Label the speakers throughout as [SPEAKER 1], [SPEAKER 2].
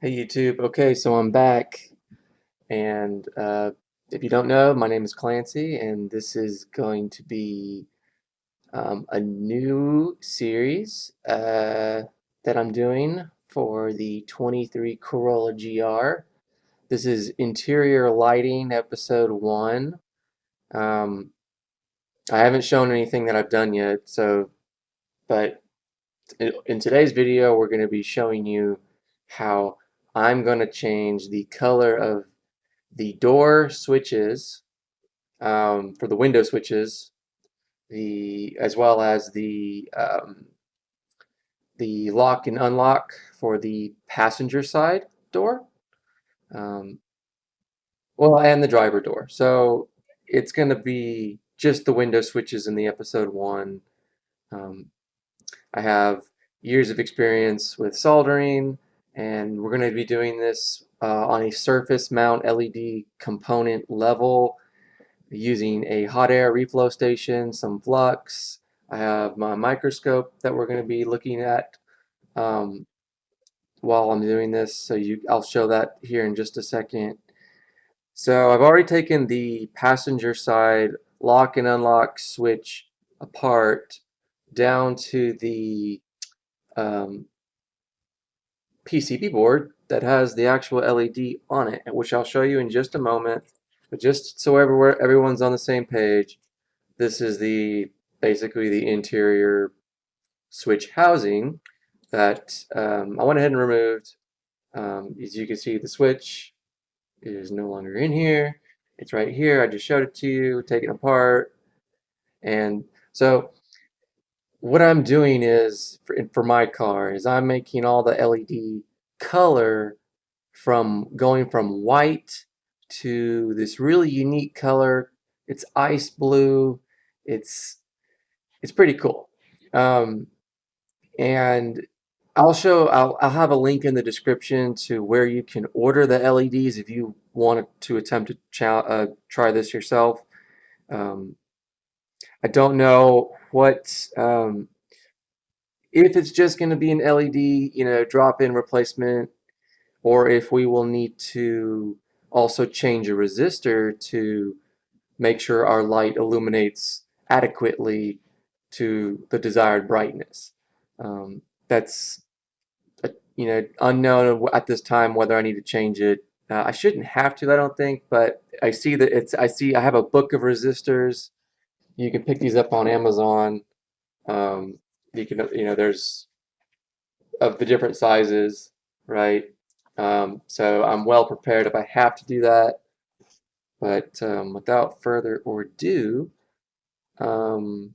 [SPEAKER 1] Hey YouTube. Okay, so I'm back, and if you don't know, my name is Clancy, and this is going to be a new series that I'm doing for the 23 Corolla GR. This is interior lighting, episode 1. Um, I haven't shown anything that I've done yet, but in today's video, we're going to be showing you how I'm going to change the color of the door switches for the window switches, the as well as the lock and unlock for the passenger side door, um, well, and the driver door. So it's going to be just the window switches in the episode 1. Um, I have years of experience with soldering, and we're going to be doing this on a surface mount LED component level using a hot air reflow station, some flux. I have my microscope that we're going to be looking at um, while I'm doing this, so I'll show that here in just a second. So I've already taken the passenger side lock and unlock switch apart down to the um, PCB board that has the actual LED on it, which I'll show you in just a moment. But just so everyone's on the same page, this is basically the interior switch housing that I went ahead and removed. As you can see, the switch is no longer in here. It's right here. I just showed it to you, taken apart. And so what I'm doing is, for my car, is I'm making all the LED color from going from white to this really unique color. It's ice blue. It's it's pretty cool. Um, and I'll have a link in the description to where you can order the LEDs if you want to attempt to try this yourself. Um, I don't know if it's just going to be an LED, drop-in replacement, or if we will need to also change a resistor to make sure our light illuminates adequately to the desired brightness. That's unknown at this time whether I need to change it. I shouldn't have to, I don't think, but I have a book of resistors. You can pick these up on Amazon. Um, there's of the different sizes, right? So I'm well prepared if I have to do that. But without further ado, um,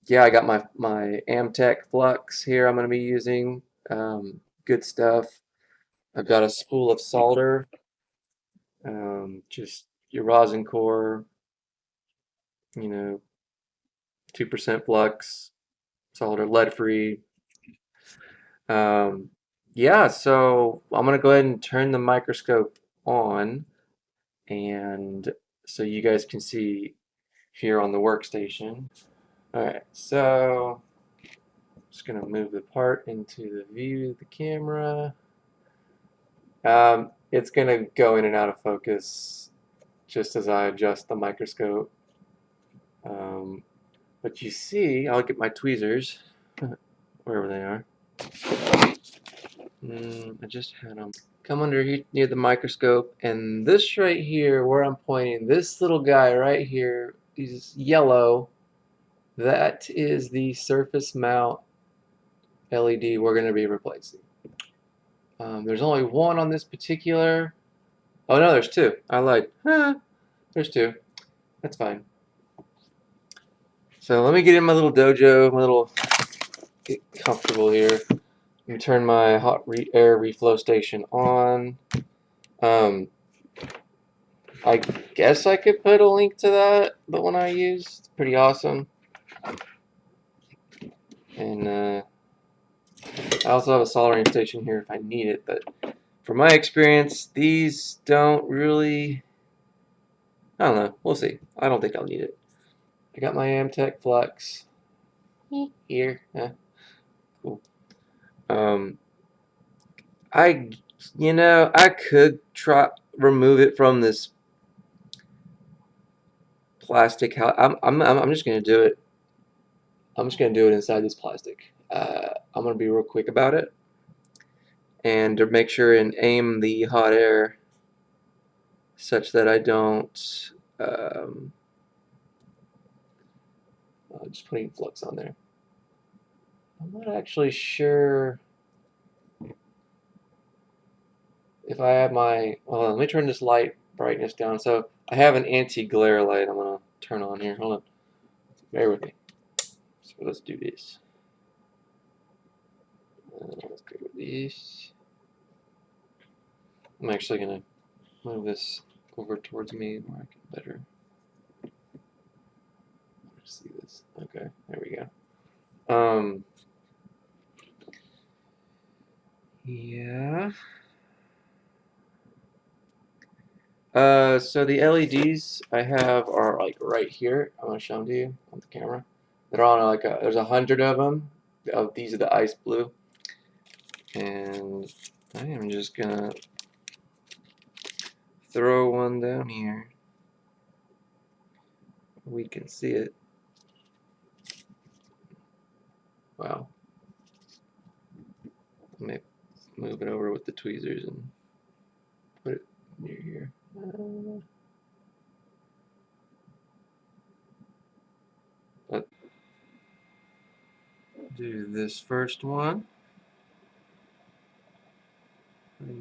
[SPEAKER 1] yeah, I got my Amtech flux here I'm going to be using. Good stuff. I've got a spool of solder, just your rosin core, 2% flux, solder, lead free. Um, yeah, so I'm going to go ahead and turn the microscope on, and so you guys can see here on the workstation. All right, so just going to move the part into the view of the camera. It's going to go in and out of focus just as I adjust the microscope. Um, but you see, I'll get my tweezers, wherever they are. I just had them. Come under here near the microscope, and this right here, where I'm pointing, this little guy right here, is yellow. That is the surface mount LED we're going to be replacing. There's only one on this particular. Oh no, there's two. I lied. There's two. That's fine. So let me get in my little dojo, get comfortable here. Let me turn my air reflow station on. I guess I could put a link to that, the one I use. It's pretty awesome. And I also have a soldering station here if I need it, but from my experience, these don't really, I don't know, we'll see. I don't think I'll need it. I got my Amtech Flux here. Cool. I You know, I could try remove it from this plastic. I'm just gonna do it. I'm just gonna do it inside this plastic. I'm gonna be real quick about it, and to make sure and aim the hot air such that I don't. Just putting flux on there. I'm not actually sure if I have my. Hold on, let me turn this light brightness down. So I have an anti-glare light. I'm gonna turn on here. Hold on, bear with me. So let's do this. Let's go with this. I'm actually gonna move this over towards me where I can better see this. Okay, there we go. Yeah. So the LEDs I have are like right here. I'm gonna show them to you on the camera. They're on like there's 100 of them. These are the ice blue, and I am just gonna throw one down here. We can see it. Wow. Let me move it over with the tweezers and put it near here. Let's do this first one.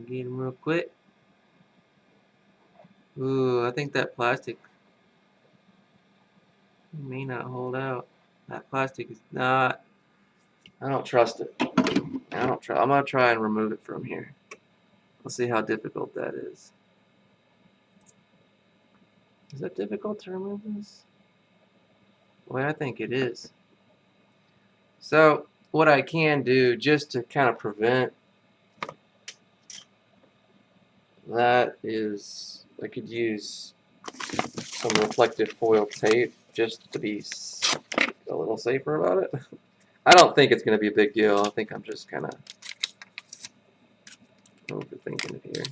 [SPEAKER 1] Get them real quick. Ooh, I think that plastic may not hold out. That plastic is not. I don't trust it. I don't try. I'm gonna try and remove it from here. Let's see how difficult that is. Is that difficult to remove this? Well, I think it is. So what I can do just to kind of prevent that is I could use some reflective foil tape just to be a little safer about it. I don't think it's going to be a big deal. I think I'm just kind of overthinking it here.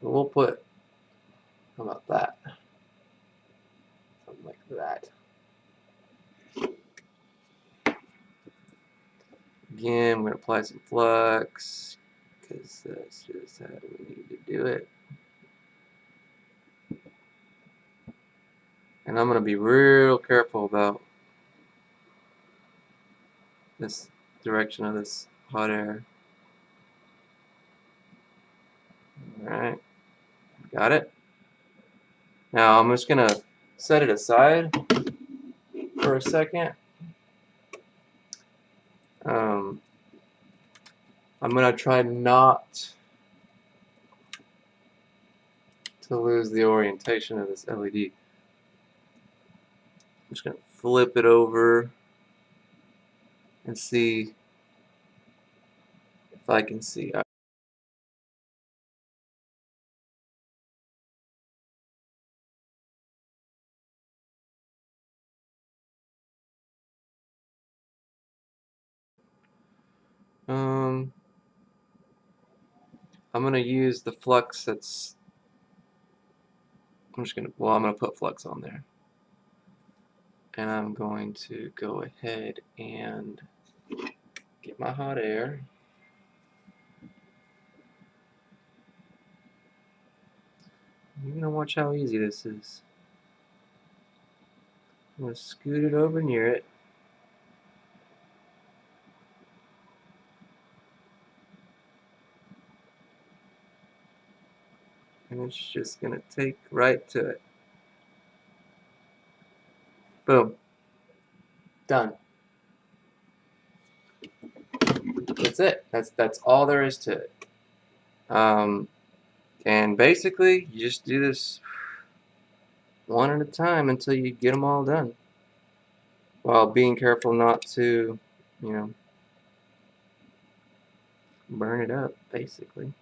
[SPEAKER 1] But we'll put, how about that? Something like that. Again, I'm going to apply some flux because that's just how we need to do it. And I'm going to be real careful about this direction of this hot air. Alright, got it. Now I'm just going to set it aside for a second. I'm going to try not to lose the orientation of this LED. I'm just going to flip it over and see if I can see. I'm going to use the flux that's, I'm going to put flux on there. And I'm going to go ahead and get my hot air. You're going to watch how easy this is. I'm going to scoot it over near it. And it's just going to take right to it. Boom. Done. That's it. That's all there is to it. And basically, you just do this one at a time until you get them all done, while being careful not to, you know, burn it up, basically.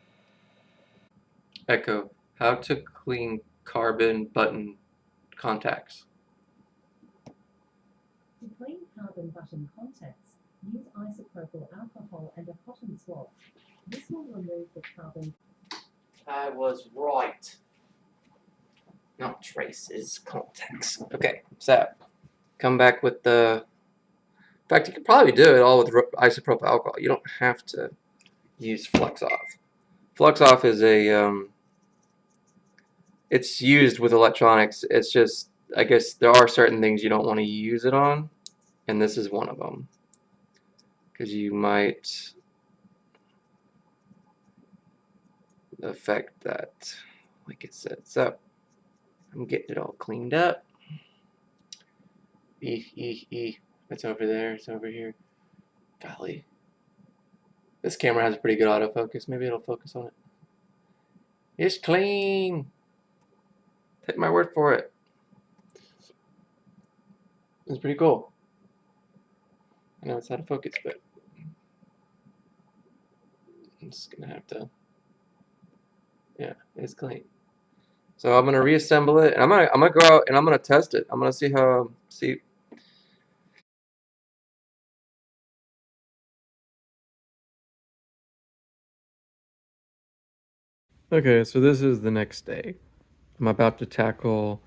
[SPEAKER 1] Echo, how to clean carbon button contacts.
[SPEAKER 2] To clean carbon button contacts, Use isopropyl alcohol and a cotton swab. This will remove the carbon.
[SPEAKER 1] I was right. Not traces, contacts. Okay, so come back with the. In fact, you could probably do it all with isopropyl alcohol. You don't have to use flux off. Flux off is it's used with electronics. It's just, I guess there are certain things you don't want to use it on, and this is one of them. Because you might affect that, like it said. So, I'm getting it all cleaned up. It's over there, it's over here. Golly. This camera has a pretty good autofocus. Maybe it'll focus on it. It's clean. Take my word for it. It's pretty cool. I know it's out of focus, but I'm just gonna have to. Yeah, it's clean. So I'm gonna reassemble it, and I'm gonna go out and I'm gonna test it. I'm gonna see. Okay, so this is the next day. I'm about to tackle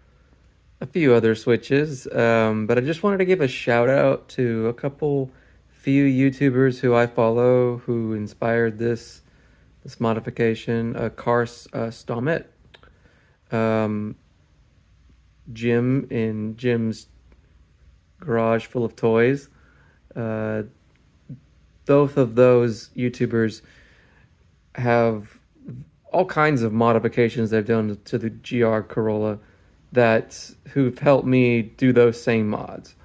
[SPEAKER 1] a few other switches, but I just wanted to give a shout out to a few YouTubers who I follow who inspired this modification. Car Stomet, um, Jim in Jim's garage full of toys. Uh, both of those YouTubers have all kinds of modifications they've done to the GR Corolla who've helped me do those same mods.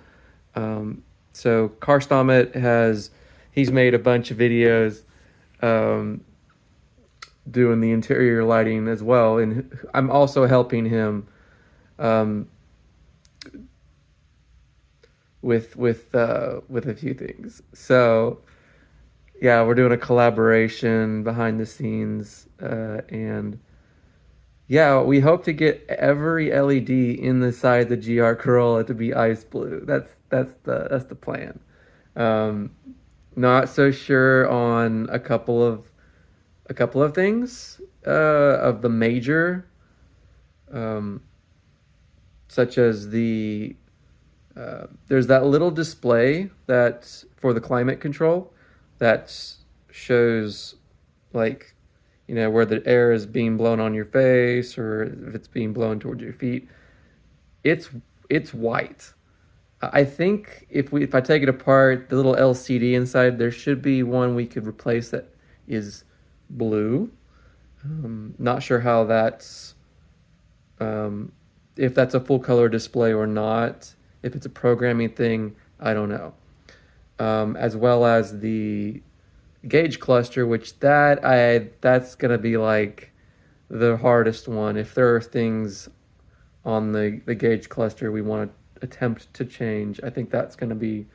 [SPEAKER 1] So Karstomet he's made a bunch of videos doing the interior lighting as well, and I'm also helping him with a few things. So yeah, we're doing a collaboration behind the scenes, and yeah, we hope to get every LED in the side of the GR Corolla to be ice blue. That's the plan. Um, Not so sure on a couple of things of the major, um, such as there's that little display that for the climate control that shows like where the air is being blown on your face or if it's being blown towards your feet. It's white. I think if I take it apart, the little LCD inside, there should be one we could replace that is blue. Not sure how um, if that's a full color display or not. If it's a programming thing, I don't know. As well as the gauge cluster, which that's gonna be like the hardest one. If there are things on the gauge cluster we want to attempt to change, I think that's gonna be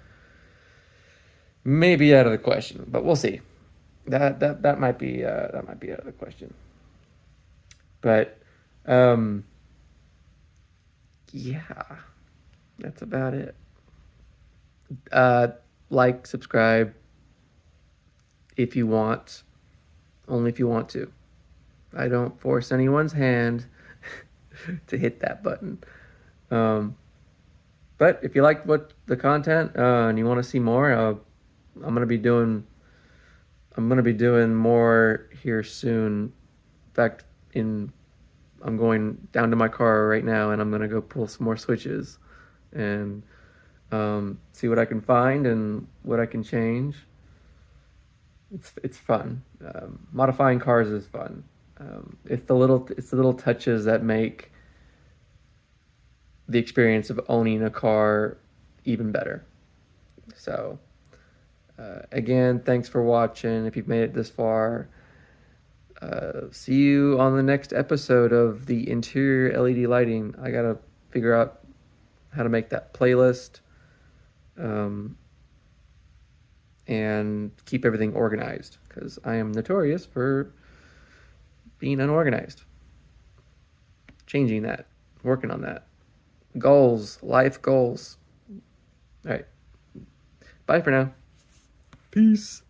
[SPEAKER 1] maybe out of the question, but we'll see. That might be out of the question. But yeah, that's about it. Like, subscribe if you want, only if you want to. I don't force anyone's hand to hit that button. But if you like the content and you want to see more, I'm gonna be doing more here soon. In fact, I'm going down to my car right now, and I'm gonna go pull some more switches and see what I can find and what I can change. It's fun. Modifying cars is fun. It's the little touches that make the experience of owning a car even better. So again, thanks for watching. If you've made it this far, see you on the next episode of the interior LED lighting. I gotta figure out how to make that playlist and keep everything organized, because I am notorious for being unorganized. Changing that, working on that. Goals, life goals. All right. Bye for now.
[SPEAKER 3] Peace.